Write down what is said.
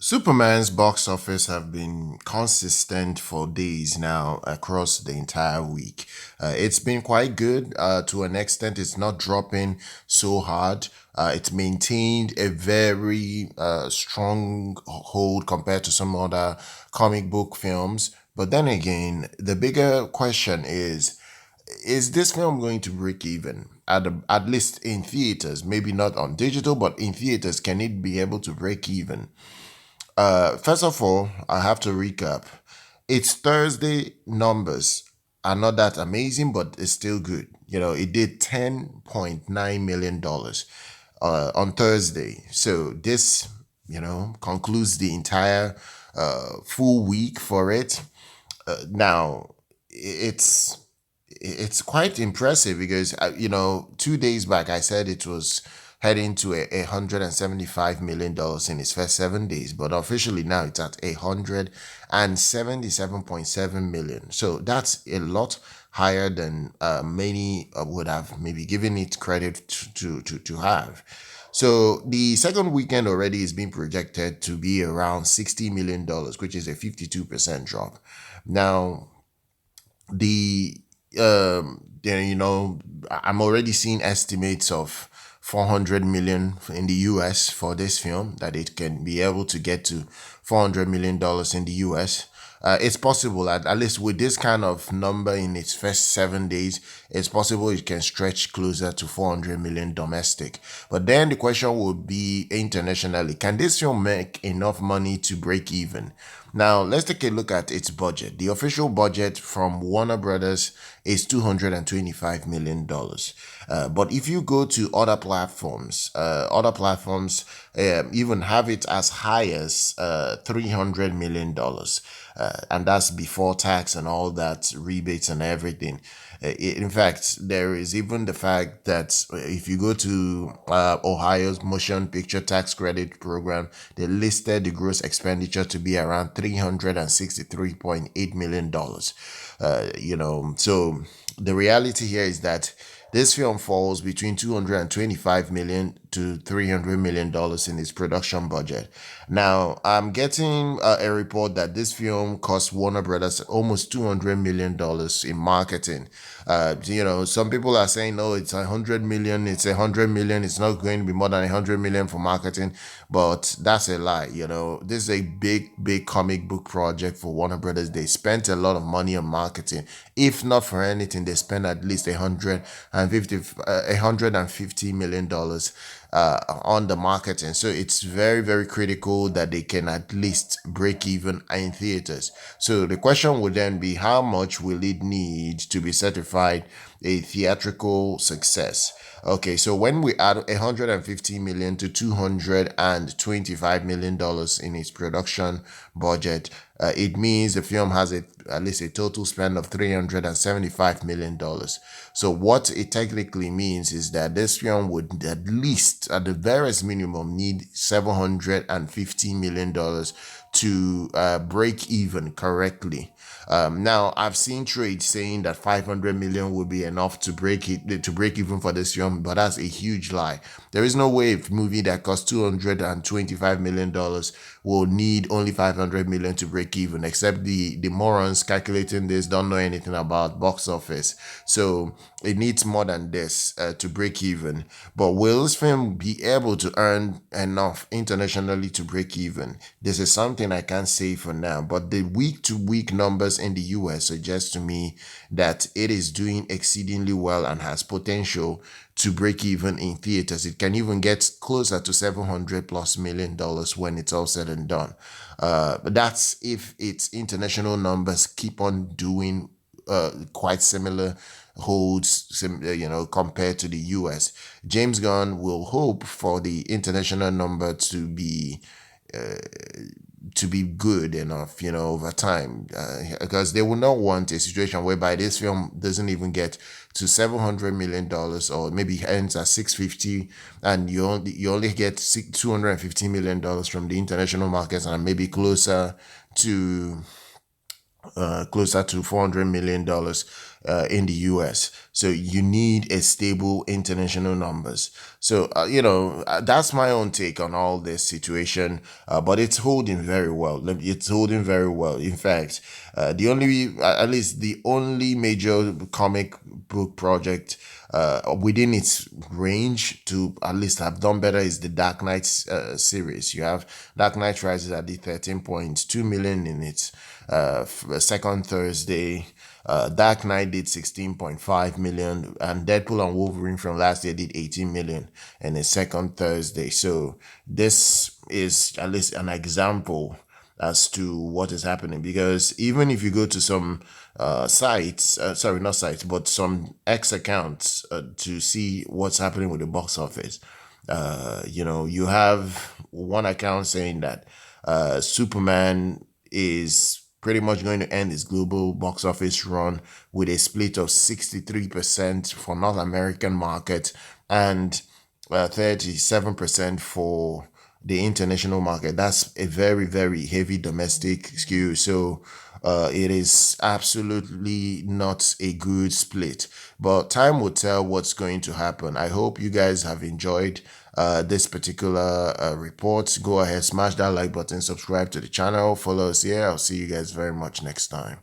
Superman's box office have been consistent for days now across the entire week. It's been quite good to an extent. It's not dropping so hard. It's maintained a very strong hold compared to some other comic book films. But then again, the bigger question is this film going to break even? At least in theaters, maybe not on digital, but in theaters, can it be able to break even? First of all, I have to recap. It's Thursday numbers are not that amazing, but it's still good. It did $10.9 million on Thursday. So this, concludes the entire full week for it. Now, it's it's quite impressive because 2 days back I said it was heading to $175 million in its first 7 days, but officially now it's at 177.7 million. So that's a lot higher than many would have maybe given it credit to have. So the second weekend already is being projected to be around $60 million, which is a 52% drop. Now, the then I'm already seeing estimates of 400 million in the US for this film, that it can be able to get to $400 million in the US. It's possible, at least with this kind of number in its first 7 days, it's possible it can stretch closer to 400 million domestic. But then the question would be internationally, can this film make enough money to break even? Now, let's take a look at its budget. The official budget from Warner Brothers is $225 million. But if you go to other platforms even have it as high as $300 million. And that's before tax and all that, rebates and everything. In fact, there is even the fact that if you go to Ohio's motion picture tax credit program, they listed the gross expenditure to be around $363.8 million. So the reality here is that this film falls between 225 million to $300 million in its production budget. Now, I'm getting a report that this film cost Warner Brothers almost $200 million in marketing. Some people are saying, no, it's 100 million, it's 100 million, it's not going to be more than 100 million for marketing, but that's a lie. This is a big comic book project for Warner Brothers. They spent a lot of money on marketing. If not for anything, they spent at least 150 million dollars on the marketing. So it's very, very critical that they can at least break even in theaters. So the question would then be, how much will it need to be certified a theatrical success? Okay, so when we add 150 million to $225 million in its production budget, it means the film has at least a total spend of $375 million. So what it technically means is that this film would at least, at the barest minimum, need $750 million to break even correctly. Now, I've seen trades saying that 500 million would be enough to break even for this film, but that's a huge lie. There is no way a movie that costs $225 million will need only 500 million to break even, except the morons calculating this don't know anything about box office. So it needs more than this to break even. But will this film be able to earn enough internationally to break even? This is something I can't say for now, but the week to week numbers in the US suggest to me that it is doing exceedingly well and has potential to break even in theaters. It can even get closer to 700 plus million dollars when it's all said and done. But that's if its international numbers keep on doing quite similar holds, compared to the US. James Gunn will hope for the international number to be good enough, over time, because they will not want a situation whereby this film doesn't even get to $700 million, or maybe ends at 650, and you only get $250 million from the international markets, and maybe closer to $400 million in the US. So you need a stable international numbers. So, that's my own take on all this situation, but it's holding very well. It's holding very well. In fact, at least the only major comic book project within its range to at least have done better is the Dark Knight series. You have Dark Knight Rises at the 13.2 million in its second Thursday. Dark Knight did 16.5 million, and Deadpool and Wolverine from last year did 18 million in its second Thursday. So this is at least an example as to what is happening, because even if you go to some sites, sorry, not sites, but some X accounts to see what's happening with the box office, you have one account saying that Superman is pretty much going to end its global box office run with a split of 63% for North American market and 37% for the international market. That's a very, very heavy domestic skew. So it is absolutely not a good split. But time will tell what's going to happen. I hope you guys have enjoyed this particular report. Go ahead, smash that like button, subscribe to the channel, follow us here. I'll see you guys very much next time.